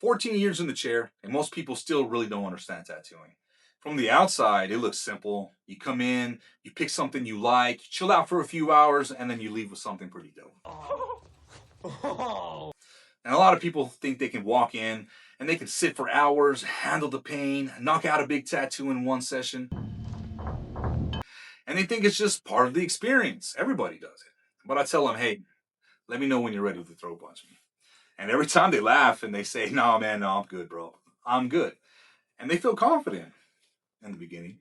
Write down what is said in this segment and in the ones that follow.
14 years in the chair, and most people still really don't understand tattooing. From the outside, it looks simple. You come in, you pick something you like, chill out for a few hours, and then you leave with something pretty dope. And a lot of people think they can walk in and they can sit for hours, handle the pain, knock out a big tattoo in one session, and they think it's just part of the experience. Everybody does it. But I tell them, hey, let me know when you're ready to throw punch me. And every time they laugh and they say, no, man, no, I'm good, bro. I'm good. And they feel confident in the beginning.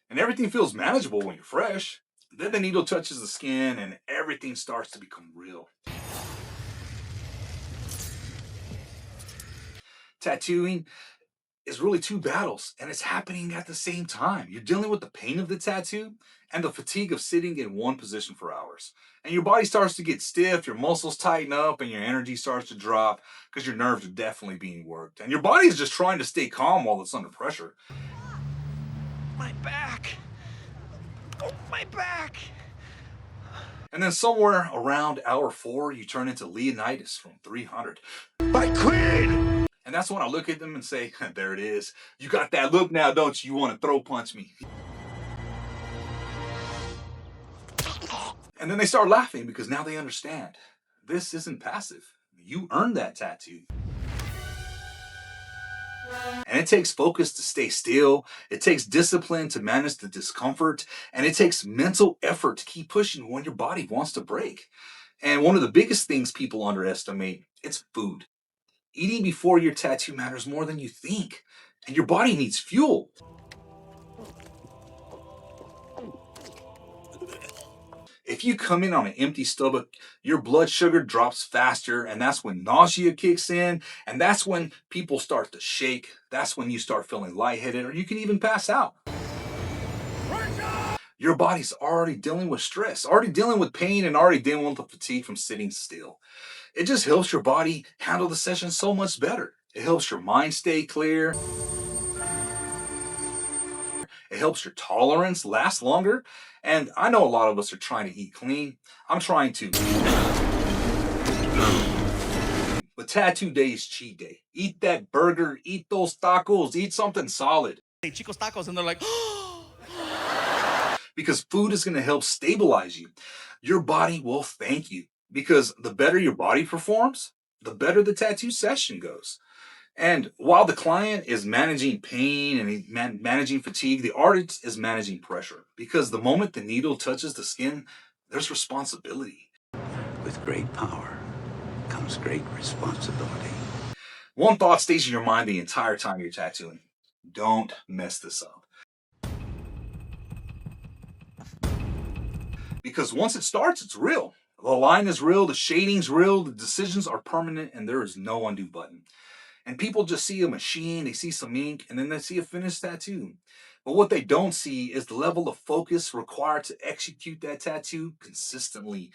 And everything feels manageable when you're fresh. Then the needle touches the skin and everything starts to become real. Tattooing is really two battles and it's happening at the same time. You're dealing with the pain of the tattoo and the fatigue of sitting in one position for hours. And your body starts to get stiff, your muscles tighten up, and your energy starts to drop because your nerves are definitely being worked. And your body is just trying to stay calm while it's under pressure. My back! Oh, my back! And then somewhere around hour 4, you turn into Leonidas from 300. My queen! And that's when I look at them and say, there it is. You got that look now, don't you? You want to throw punch me. And then they start laughing because now they understand. This isn't passive. You earned that tattoo. And it takes focus to stay still. It takes discipline to manage the discomfort. And it takes mental effort to keep pushing when your body wants to break. And one of the biggest things people underestimate, it's food. Eating before your tattoo matters more than you think. And your body needs fuel. If you come in on an empty stomach, your blood sugar drops faster, and that's when nausea kicks in, and that's when people start to shake. That's when you start feeling lightheaded, or you can even pass out. Your body's already dealing with stress, already dealing with pain, and already dealing with the fatigue from sitting still. It just helps your body handle the session so much better. It helps your mind stay clear. It helps your tolerance last longer. And I know a lot of us are trying to eat clean. I'm trying to. But tattoo day is cheat day. Eat that burger, eat those tacos, eat something solid. Hey, Chico's tacos, and they're like, Because food is going to help stabilize you. Your body will thank you. Because the better your body performs, the better the tattoo session goes. And while the client is managing pain and managing fatigue, the artist is managing pressure. Because the moment the needle touches the skin, there's responsibility. With great power comes great responsibility. One thought stays in your mind the entire time you're tattooing. Don't mess this up. Because once it starts, it's real. The line is real, the shading's real, the decisions are permanent, and there is no undo button. And people just see a machine, they see some ink, and then they see a finished tattoo. But what they don't see is the level of focus required to execute that tattoo consistently.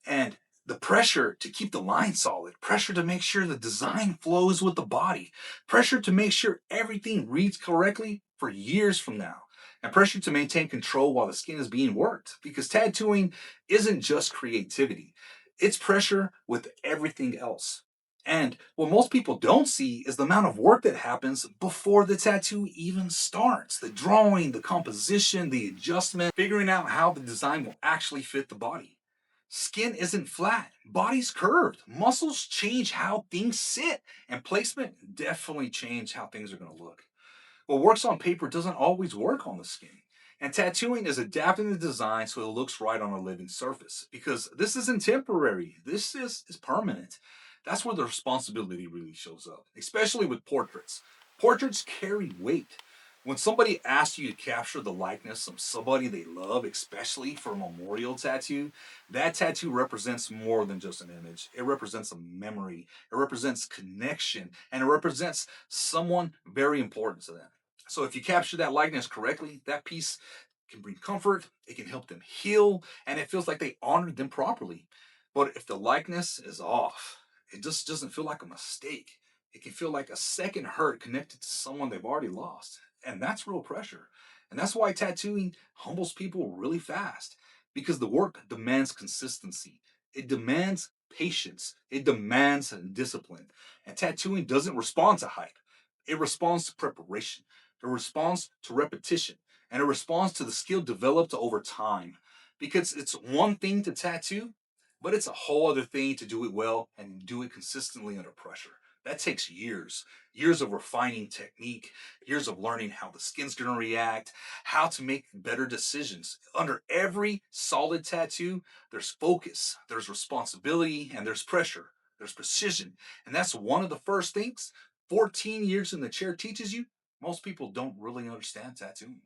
And the pressure to keep the line solid, pressure to make sure the design flows with the body, pressure to make sure everything reads correctly for years from now, and pressure to maintain control while the skin is being worked. Because tattooing isn't just creativity, it's pressure with everything else. And what most people don't see is the amount of work that happens before the tattoo even starts. The drawing, the composition, the adjustment, figuring out how the design will actually fit the body. Skin isn't flat, body's curved. Muscles change how things sit, and placement definitely change how things are going to look. What works on paper doesn't always work on the skin. And tattooing is adapting the design so it looks right on a living surface. Because this isn't temporary, this is permanent. That's where the responsibility really shows up, especially with portraits. Portraits carry weight. When somebody asks you to capture the likeness of somebody they love, especially for a memorial tattoo, that tattoo represents more than just an image. It represents a memory, it represents connection, and it represents someone very important to them. So if you capture that likeness correctly, that piece can bring comfort, it can help them heal, and it feels like they honored them properly. But if the likeness is off, it just doesn't feel like a mistake. It can feel like a second hurt connected to someone they've already lost. And that's real pressure. And that's why tattooing humbles people really fast because the work demands consistency. It demands patience. It demands discipline. And tattooing doesn't respond to hype. It responds to preparation. It responds to repetition. And it responds to the skill developed over time. Because it's one thing to tattoo, but it's a whole other thing to do it well and do it consistently under pressure. That takes years, years of refining technique, years of learning how the skin's going to react, how to make better decisions. Under every solid tattoo, there's focus, there's responsibility, and there's pressure, there's precision. And that's one of the first things 14 years in the chair teaches you. Most people don't really understand tattooing.